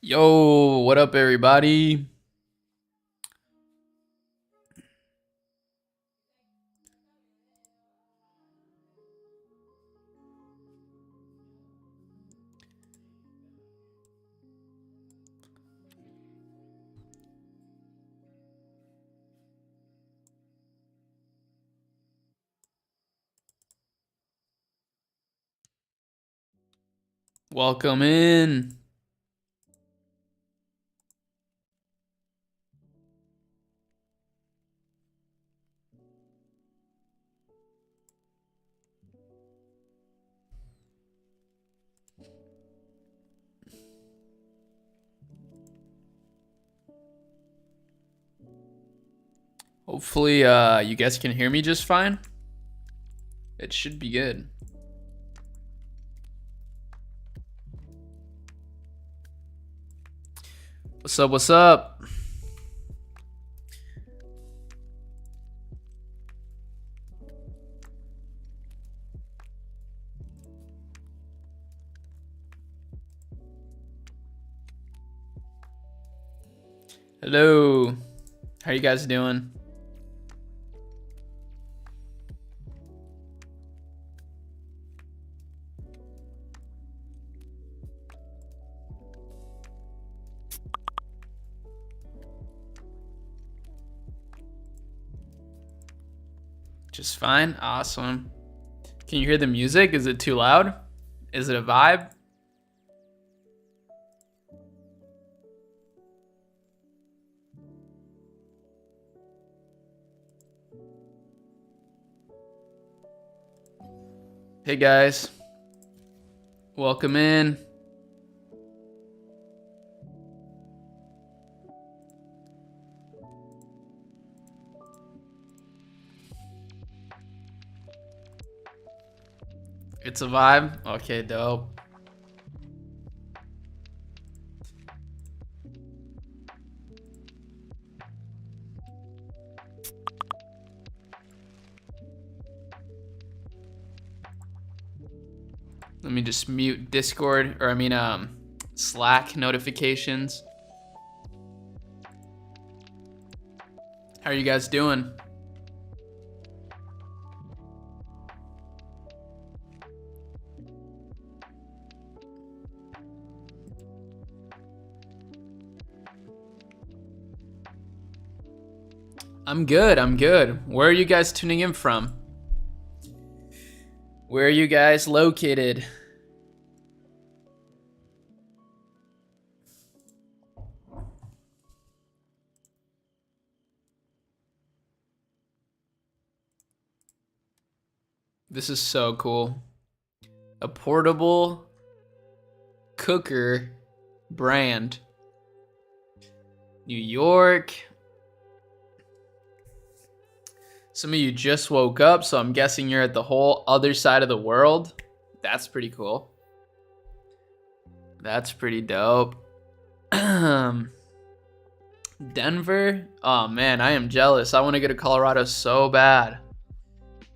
Yo, what up, everybody? Welcome in. Hopefully, you guys can hear me just fine. It should be good. What's up? What's up? Hello. How you guys doing? Just fine. Awesome. Can you hear the music? Is it too loud? Is it a vibe? Hey guys. Welcome in. It's a vibe? Okay, dope. Let me just mute Discord, or Slack notifications. How are you guys doing? I'm good. Where are you guys tuning in from? Where are you guys located? This is so cool. A portable cooker brand. New York. Some of you just woke up, so I'm guessing you're at the whole other side of the world. That's pretty cool. That's pretty dope. Denver? Oh man, I am jealous. I want to go to Colorado so bad.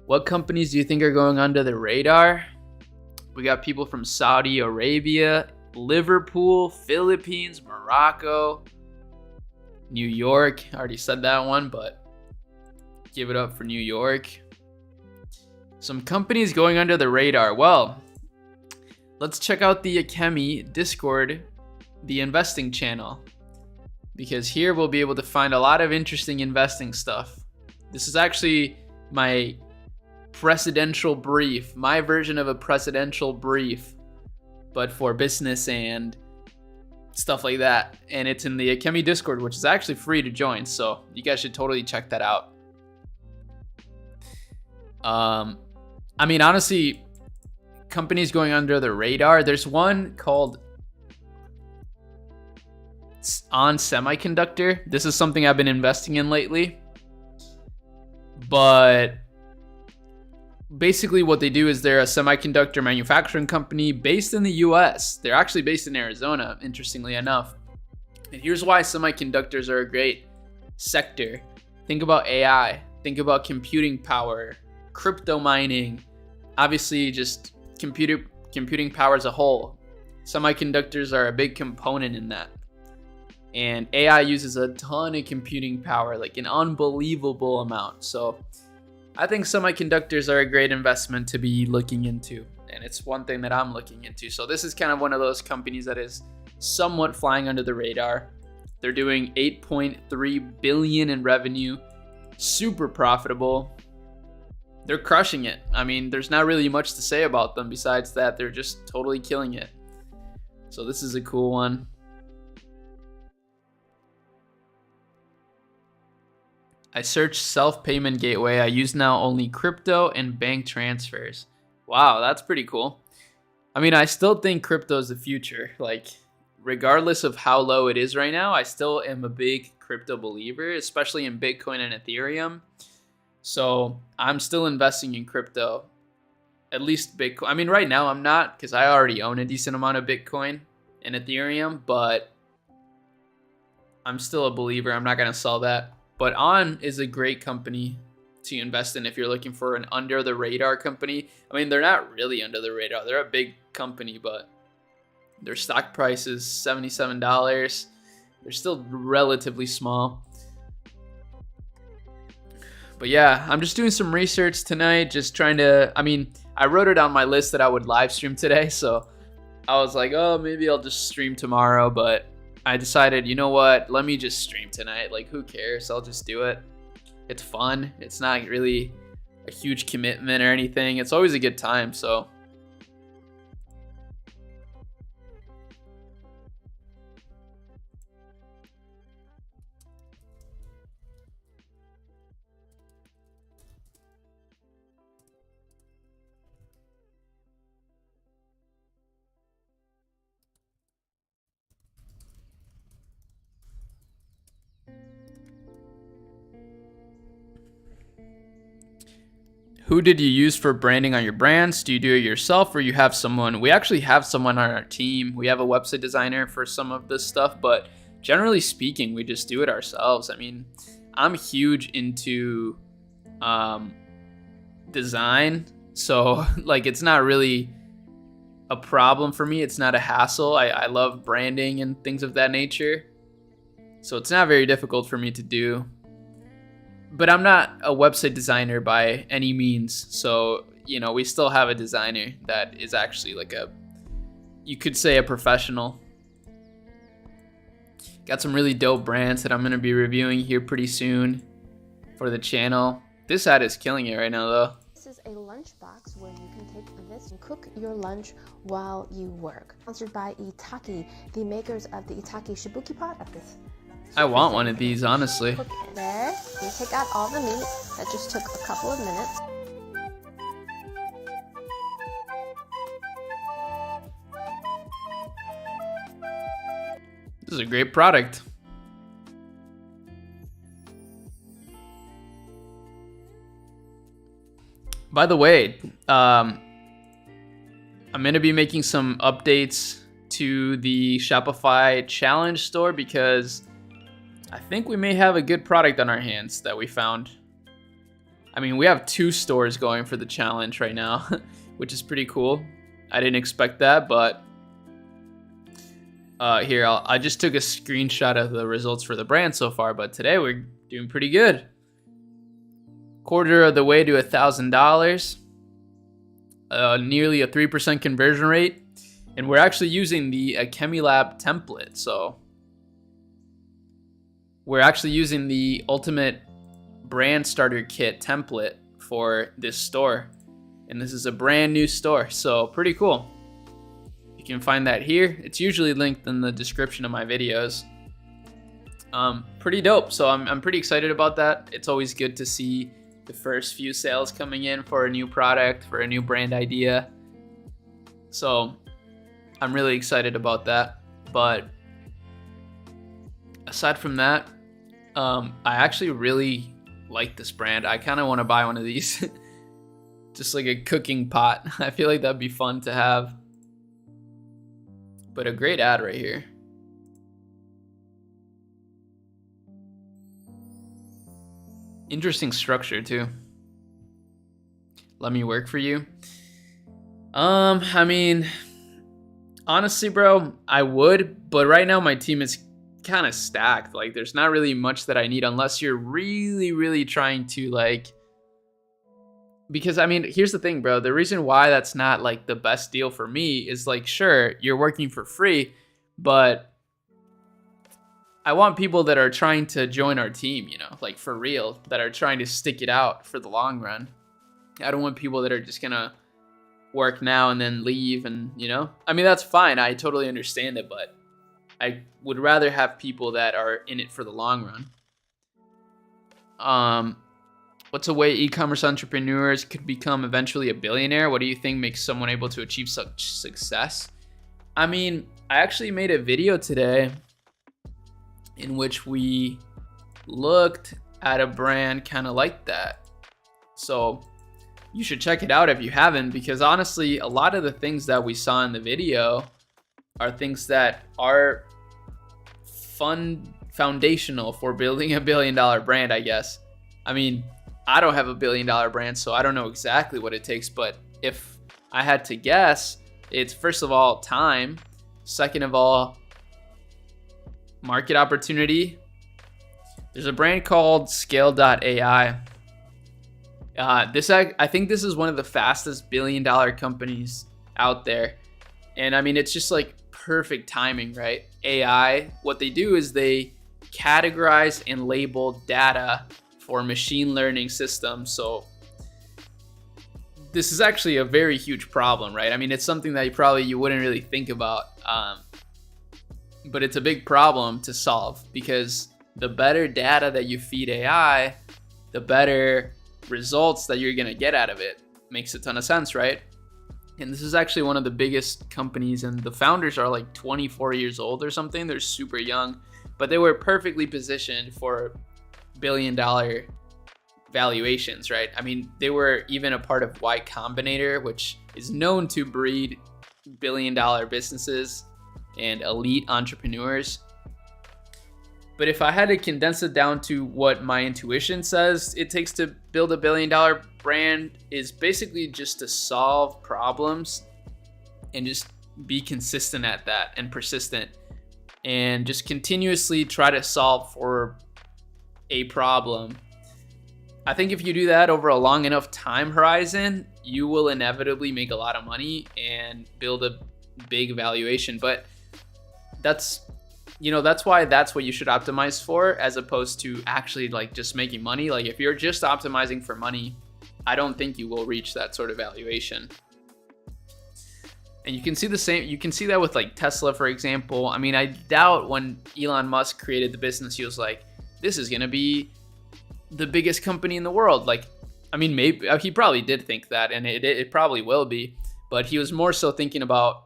What companies do you think are going under the radar? We got people from Saudi Arabia, Liverpool, Philippines, Morocco, New York. I already said that one, but give it up for New York. Some companies going under the radar. Well, let's check out the Ecommerce Discord, the investing channel, because here we'll be able to find a lot of interesting investing stuff. This is actually my presidential brief, my version of a presidential brief, but for business and stuff like that. And it's in the Ecommerce Discord, which is actually free to join, so you guys should totally check that out. Honestly, companies going under the radar, there's one called On Semiconductor. This is something I've been investing in lately, but basically what they do is they're a semiconductor manufacturing company based in the US. They're actually based in Arizona, interestingly enough. And here's why semiconductors are a great sector. Think about AI, think about computing power, crypto mining, obviously just computing power as a whole. Semiconductors are a big component in that. And AI uses a ton of computing power, like an unbelievable amount. So I think semiconductors are a great investment to be looking into. And it's one thing that I'm looking into. So this is kind of one of those companies that is somewhat flying under the radar. They're doing 8.3 billion in revenue, super profitable. They're crushing it. I mean, there's not really much to say about them besides that they're just totally killing it. So this is a cool one. I searched self-payment gateway. I use now only crypto and bank transfers. Wow, that's pretty cool. I mean, I still think crypto is the future. Like, regardless of how low it is right now, I still am a big crypto believer, especially in Bitcoin and Ethereum. So I'm still investing in crypto, at least Bitcoin. I mean, right now I'm not, because I already own a decent amount of Bitcoin and Ethereum, but I'm still a believer. I'm not going to sell that. But On is a great company to invest in if you're looking for an under the radar company. I mean, they're not really under the radar. They're a big company, but their stock price is $77. They're still relatively small. But yeah, I'm just doing some research tonight, just trying to, I mean, I wrote it on my list that I would live stream today, so I was like, oh, maybe I'll just stream tomorrow, but I decided, you know what, let me just stream tonight. Like, who cares? I'll just do it. It's fun. It's not really a huge commitment or anything. It's always a good time, so. Who did you use for branding on your brands? Do you do it yourself or you have someone? We actually have someone on our team. We have a website designer for some of this stuff, but generally speaking, we just do it ourselves. I mean, I'm huge into design, so like it's not really a problem for me. It's not a hassle. I love branding and things of that nature, so it's not very difficult for me to do. But I'm not a website designer by any means. So, you know, we still have a designer that is actually like you could say a professional. Got some really dope brands that I'm going to be reviewing here pretty soon for the channel. This ad is killing it right now, though. This is a lunchbox where you can take this and cook your lunch while you work. Sponsored by Itaki, the makers of the Itaki Shibuki pot of this. I want one of these, honestly. There, you take out all the meat. That just took a couple of minutes. This is a great product. By the way, I'm going to be making some updates to the Shopify challenge store because I think we may have a good product on our hands that we found. I mean, we have 2 stores going for the challenge right now, which is pretty cool. I didn't expect that, but here, I just took a screenshot of the results for the brand so far, but today we're doing pretty good. Quarter of the way to $1,000, nearly a 3% conversion rate, and we're actually using the Chemilab template, so we're actually using the Ultimate Brand Starter Kit template for this store. And this is a brand new store, so pretty cool. You can find that here. It's usually linked in the description of my videos. Pretty dope, so I'm pretty excited about that. It's always good to see the first few sales coming in for a new product, for a new brand idea. So I'm really excited about that. But aside from that, I actually really like this brand. I kind of want to buy one of these. Just like a cooking pot. I feel like that'd be fun to have. But a great ad right here. Interesting structure too. Let me work for you. I mean, honestly, bro, I would, but right now my team is kind of stacked. Like there's not really much that I need unless you're really, really trying to like, because I mean, here's the thing, bro. The reason why that's not like the best deal for me is like, sure, you're working for free, but I want people that are trying to join our team, you know, like for real, that are trying to stick it out for the long run. I don't want people that are just gonna work now and then leave, and you know, I mean, that's fine. I totally understand it, but I would rather have people that are in it for the long run. What's a way e-commerce entrepreneurs could become eventually a billionaire? What do you think makes someone able to achieve such success? I mean, I actually made a video today in which we looked at a brand kind of like that. So you should check it out if you haven't, because honestly, a lot of the things that we saw in the video are things that are foundational for building a $1 billion brand, I guess. I mean, I don't have a $1 billion brand, so I don't know exactly what it takes, but if I had to guess, it's first of all, time. Second of all, market opportunity. There's a brand called Scale.ai. I think this is one of the fastest $1 billion companies out there. And I mean, it's just like perfect timing, right? AI, what they do is they categorize and label data for machine learning systems. So this is actually a very huge problem, right? I mean, it's something that you wouldn't really think about, but it's a big problem to solve, because the better data that you feed AI, the better results that you're gonna get out of it. Makes a ton of sense, right? And this is actually one of the biggest companies, and the founders are like 24 years old or something. They're super young, but they were perfectly positioned for $1 billion valuations, right? I mean, they were even a part of Y Combinator, which is known to breed $1 billion businesses and elite entrepreneurs. But if I had to condense it down to what my intuition says it takes to build a $1 billion brand, is basically just to solve problems and just be consistent at that and persistent, and just continuously try to solve for a problem. I think if you do that over a long enough time horizon, you will inevitably make a lot of money and build a big valuation. But that's why that's what you should optimize for, as opposed to actually like just making money. Like if you're just optimizing for money, I don't think you will reach that sort of valuation. And you can see that with like Tesla, for example. I mean, I doubt when Elon Musk created the business, he was like, this is going to be the biggest company in the world. Like, I mean, maybe he probably did think that, and it probably will be, but he was more so thinking about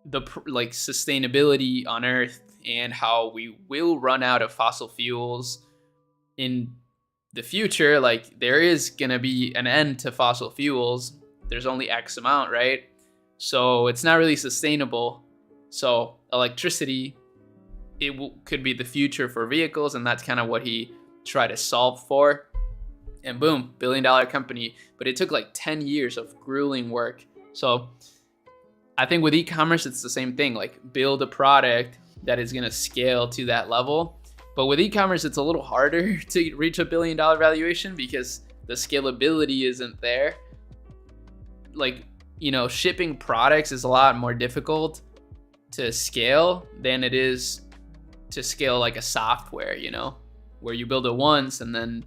the like sustainability on Earth and how we will run out of fossil fuels in the future. Like there is going to be an end to fossil fuels. There's only X amount, right? So it's not really sustainable. So electricity, could be the future for vehicles, and that's kind of what he tried to solve for. And boom, $1 billion company. But it took like 10 years of grueling work. So I think with e-commerce, it's the same thing. Like build a product that is going to scale to that level. But with e-commerce, it's a little harder to reach a $1 billion valuation because the scalability isn't there. Like, you know, shipping products is a lot more difficult to scale than it is to scale like a software, you know, where you build it once and then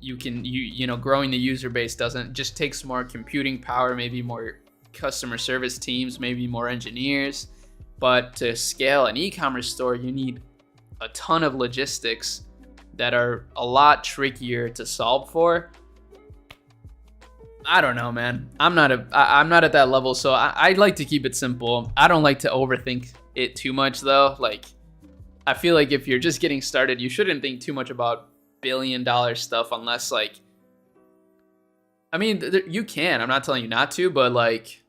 you know, growing the user base just takes more computing power, maybe more customer service teams, maybe more engineers. But to scale an e-commerce store, you need a ton of logistics that are a lot trickier to solve for. I don't know, man. I'm not at that level, so I'd like to keep it simple. I don't like to overthink it too much, though. Like, I feel like if you're just getting started, you shouldn't think too much about $1 billion stuff unless, like, I mean, you can. I'm not telling you not to, but, like,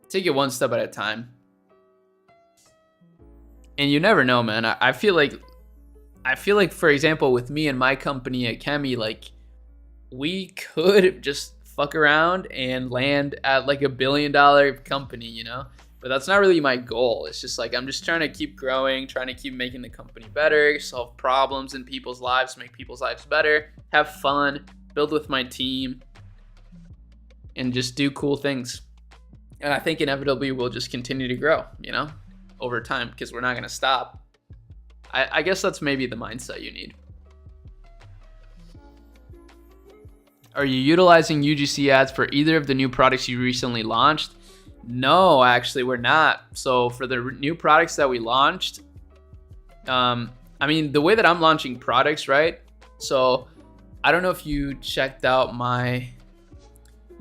take it one step at a time. And you never know, man. I feel like, for example, with me and my company at Chemi, like, we could just fuck around and land at like $1 billion company, you know? But that's not really my goal. It's just like I'm just trying to keep growing, trying to keep making the company better, solve problems in people's lives, make people's lives better, have fun, build with my team, and just do cool things. And I think inevitably we'll just continue to grow, over time, because we're not going to stop. I guess that's maybe the mindset you need. Are you utilizing UGC ads for either of the new products you recently launched? No, actually, we're not. So for the new products that we launched, the way that I'm launching products, right? So I don't know if you checked out my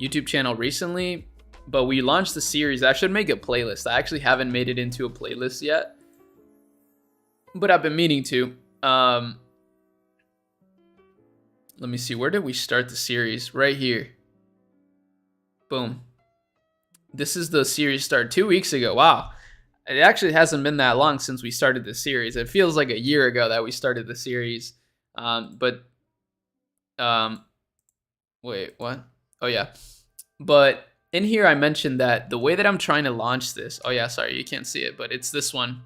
YouTube channel recently, but we launched the series. I should make a playlist. I actually haven't made it into a playlist yet, but I've been meaning to. Let me see. Where did we start the series? Right here. Boom. This is the series start 2 weeks ago. Wow. It actually hasn't been that long since we started the series. It feels like a year ago that we started the series. Wait, what? Oh, yeah. But in here, I mentioned that the way that I'm trying to launch this. Oh, yeah, sorry, you can't see it, but it's this one.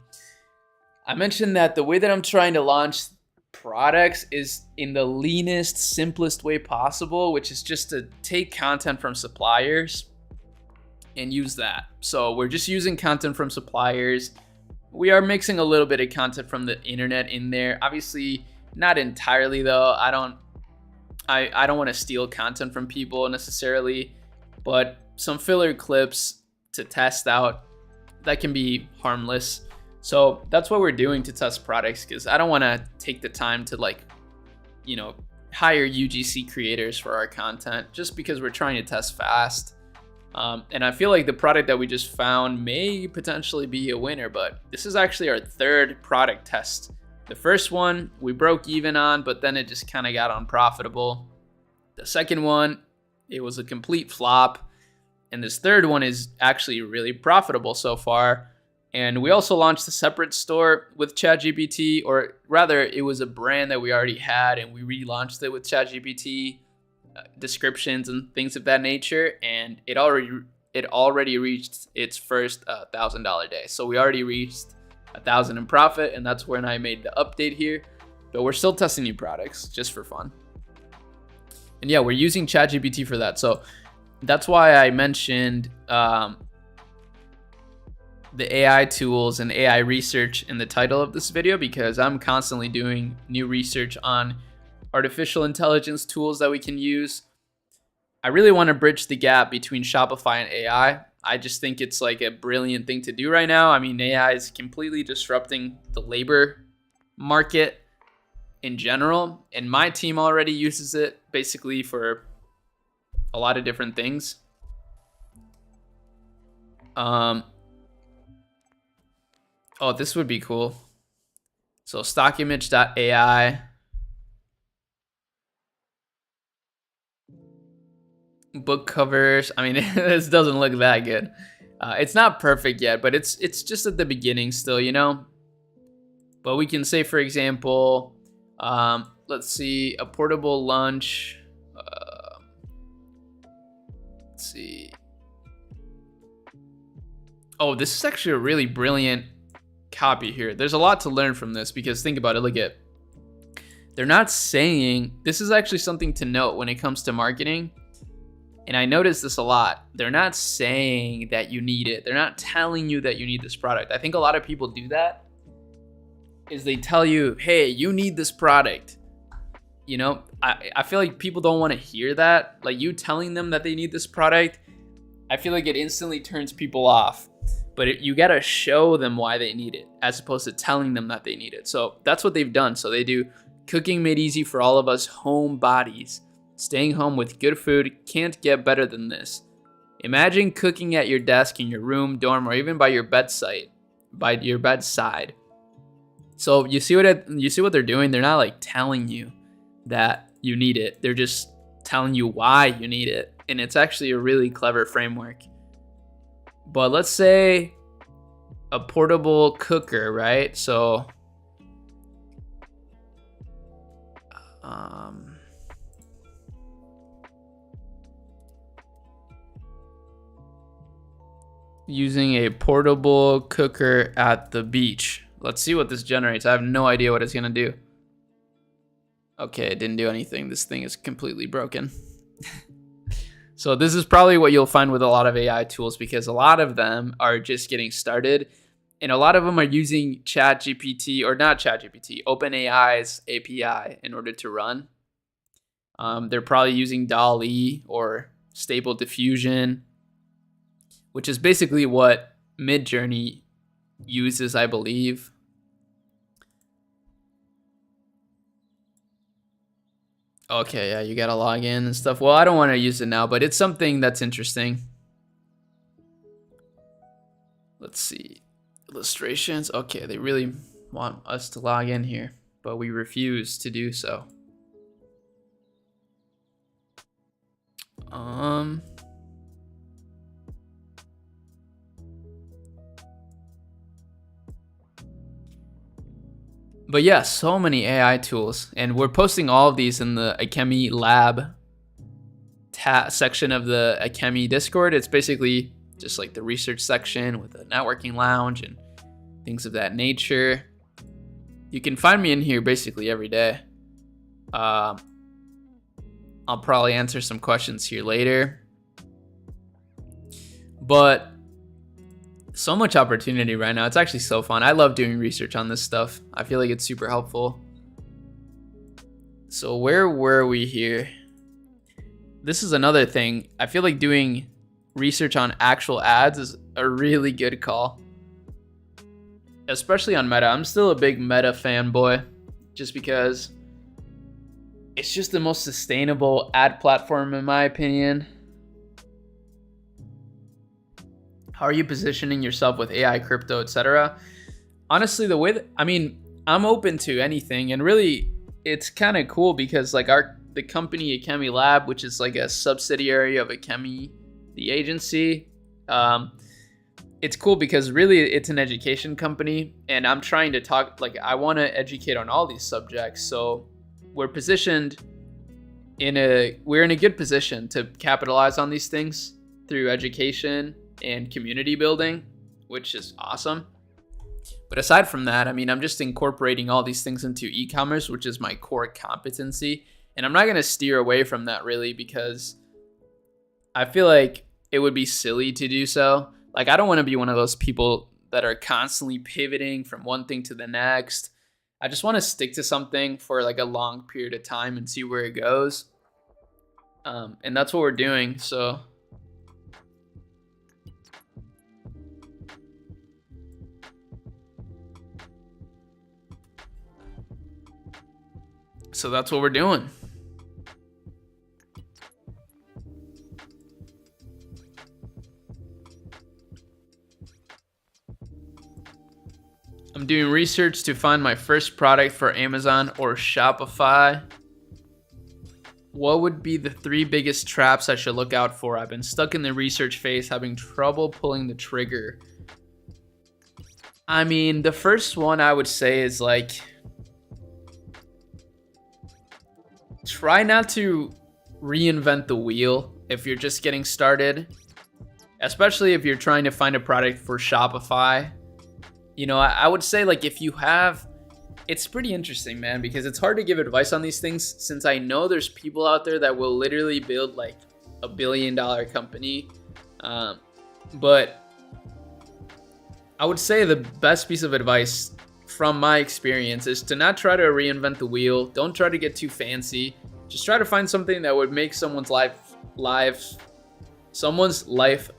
I mentioned that the way that I'm trying to launch products is in the leanest, simplest way possible, which is just to take content from suppliers and use that. So we're just using content from suppliers. We are mixing a little bit of content from the internet in there. Obviously, not entirely though. I don't want to steal content from people necessarily, but some filler clips to test out that can be harmless. So that's what we're doing to test products, because I don't want to take the time to hire UGC creators for our content just because we're trying to test fast. And I feel like the product that we just found may potentially be a winner, but this is actually our third product test. The first one we broke even on, but then it just kind of got unprofitable. The second one, it was a complete flop. And this third one is actually really profitable so far. And we also launched a separate store with ChatGPT, or rather it was a brand that we already had and we relaunched it with ChatGPT descriptions and things of that nature. And it already reached its first $1,000 day. So we already reached 1,000 in profit, and that's when I made the update here. But we're still testing new products just for fun. And yeah, we're using ChatGPT for that. So that's why I mentioned the AI tools and AI research in the title of this video, because I'm constantly doing new research on artificial intelligence tools that we can use. I really want to bridge the gap between Shopify and AI. I just think it's like a brilliant thing to do right now. I mean, AI is completely disrupting the labor market in general, and my team already uses it basically for a lot of different things. Oh, this would be cool. So stockimage.ai. Book covers. I mean, this doesn't look that good. It's not perfect yet, but it's just at the beginning still, But we can say, for example, let's see, a portable lunch. Let's see. Oh, this is actually a really brilliant copy here. There's a lot to learn from this, because think about it. Look at, they're not saying, this is actually something to note when it comes to marketing. And I notice this a lot. They're not saying that you need it. They're not telling you that you need this product. I think a lot of people do that, is they tell you, hey, you need this product. I feel like people don't want to hear that. Like, you telling them that they need this product, I feel like it instantly turns people off. But you got to show them why they need it, as opposed to telling them that they need it. So that's what they've done. So they do cooking made easy for all of us home bodies. Staying home with good food can't get better than this. Imagine cooking at your desk, in your room, dorm, or even by your bedside. So you see what they're doing? They're not like telling you that you need it. They're just telling you why you need it. And it's actually a really clever framework. But let's say a portable cooker, right? So Using a portable cooker at the beach. Let's see what this generates. I have no idea what it's gonna do. Okay, it didn't do anything. This thing is completely broken. So this is probably what you'll find with a lot of AI tools, because a lot of them are just getting started, and a lot of them are using ChatGPT, or not ChatGPT, OpenAI's API in order to run. They're probably using DALL-E or Stable Diffusion, which is basically what Midjourney uses, I believe. Okay, yeah, you gotta log in and stuff. Well, I don't want to use it now, but it's something that's interesting. Let's see. Illustrations. Okay, they really want us to log in here, but we refuse to do so. But yeah, so many AI tools, and we're posting all of these in the Ecommerce Lab section of the Ecommerce Discord. It's basically just like the research section with a networking lounge and things of that nature. You can find me in here basically every day. I'll probably answer some questions here later. But so much opportunity right now. It's actually so fun. I love doing research on this stuff. I feel like it's super helpful. So where were we here? This is another thing. I feel like doing research on actual ads is a really good call, especially on Meta. I'm still a big Meta fanboy just because it's just the most sustainable ad platform in my opinion. How are you positioning yourself with AI, crypto, etc.? Honestly, the way that, I'm open to anything, and really it's kind of cool because like the company Ecommerce Lab, which is like a subsidiary of Ecommerce, the agency, it's cool because really it's an education company, and I'm trying to talk, like I want to educate on all these subjects. So we're positioned we're in a good position to capitalize on these things through education and community building, which is awesome. But aside from that, I'm just incorporating all these things into e-commerce, which is my core competency. And I'm not going to steer away from that really, because I feel like it would be silly to do so. Like, I don't want to be one of those people that are constantly pivoting from one thing to the next. I just want to stick to something for like a long period of time and see where it goes. And that's what we're doing. So that's what we're doing. I'm doing research to find my first product for Amazon or Shopify. What would be the 3 biggest traps I should look out for? I've been stuck in the research phase, having trouble pulling the trigger. The first one I would say is like, try not to reinvent the wheel if you're just getting started, especially if you're trying to find a product for Shopify. I would say like if you have, it's pretty interesting, man, because it's hard to give advice on these things since I know there's people out there that will literally build like $1 billion company. But I would say the best piece of advice from my experience is to not try to reinvent the wheel. Don't try to get too fancy. Just try to find something that would make someone's life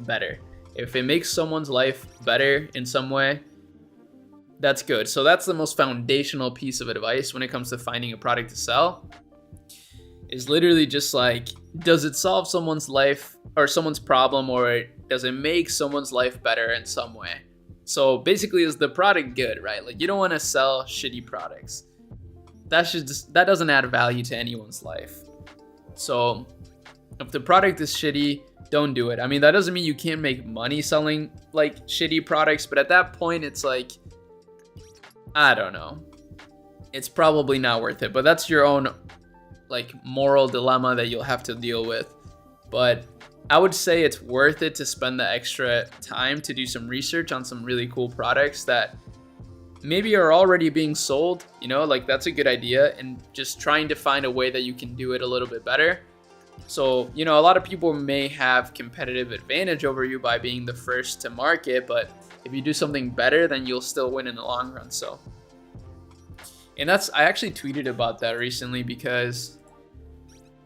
better. If it makes someone's life better in some way, that's good. So that's the most foundational piece of advice when it comes to finding a product to sell, is literally just like, does it solve someone's life or someone's problem, or does it make someone's life better in some way? So basically, is the product good, right? Like, you don't want to sell shitty products. That doesn't add value to anyone's life. So if the product is shitty, don't do it. That doesn't mean you can't make money selling like shitty products, but at that point it's like, I don't know, it's probably not worth it. But that's your own like moral dilemma that you'll have to deal with. But I would say it's worth it to spend the extra time to do some research on some really cool products that maybe are already being sold, you know, like that's a good idea, and just trying to find a way that you can do it a little bit better. So, you know, a lot of people may have competitive advantage over you by being the first to market, but if you do something better, then you'll still win in the long run. So, and I actually tweeted about that recently because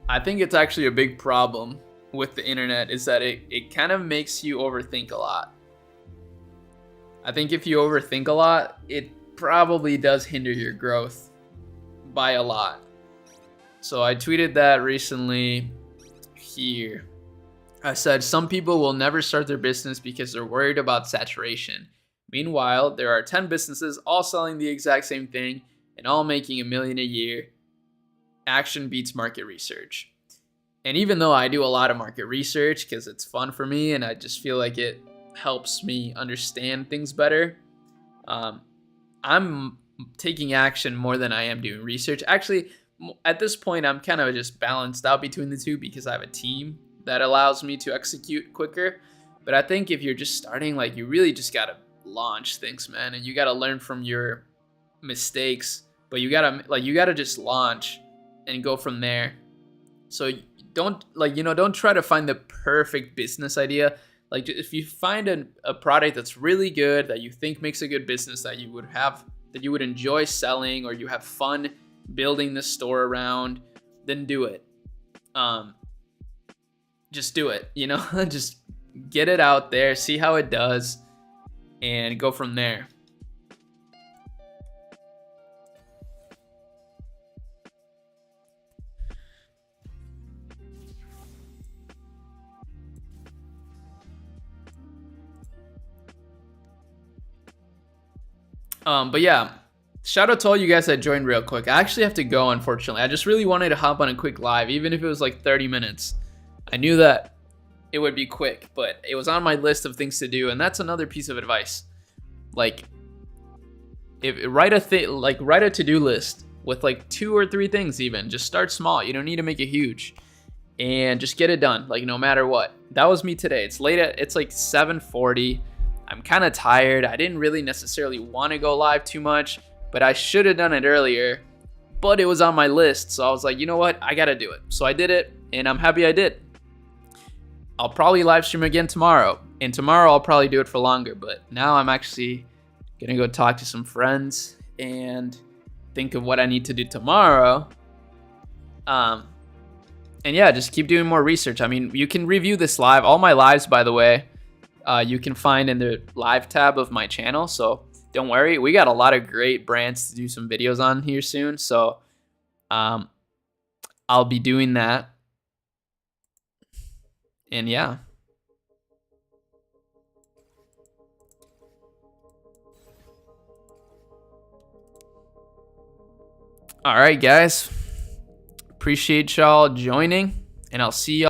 I think it's actually a big problem with the internet is that it kind of makes you overthink a lot. I think if you overthink a lot, it probably does hinder your growth by a lot. So I tweeted that recently here. I said, some people will never start their business because they're worried about saturation. Meanwhile, there are 10 businesses all selling the exact same thing and all making $1 million a year. Action beats market research. And even though I do a lot of market research because it's fun for me and I just feel like it helps me understand things better, I'm taking action more than I am doing research. Actually, at this point, I'm kind of just balanced out between the two because I have a team that allows me to execute quicker. But I think if you're just starting, like, you really just got to launch things, man. And you got to learn from your mistakes, but you got to just launch and go from there. So don't try to find the perfect business idea. Like, if you find a product that's really good, that you think makes a good business, that you would enjoy selling, or you have fun building the store around, then do it. Just do it, you know, just get it out there, see how it does, and go from there. But yeah, shout out to all you guys that joined real quick. I actually have to go, unfortunately. I just really wanted to hop on a quick live, even if it was like 30 minutes. I knew that it would be quick, but it was on my list of things to do, and that's another piece of advice. Like, write a to-do list with like 2 or 3 things even. Just start small. You don't need to make it huge. And just get it done, like, no matter what. That was me today. It's like 7:40. I'm kind of tired. I didn't really necessarily want to go live too much, but I should have done it earlier. But it was on my list, so I was like, you know what? I got to do it. So I did it, and I'm happy I did. I'll probably live stream again tomorrow, and tomorrow I'll probably do it for longer, but now I'm actually going to go talk to some friends and think of what I need to do tomorrow. And yeah, just keep doing more research. I mean, you can review this live. All my lives, by the way, you can find in the live tab of my channel, so don't worry. We got a lot of great brands to do some videos on here soon, so I'll be doing that. And yeah. All right, guys. Appreciate y'all joining, and I'll see y'all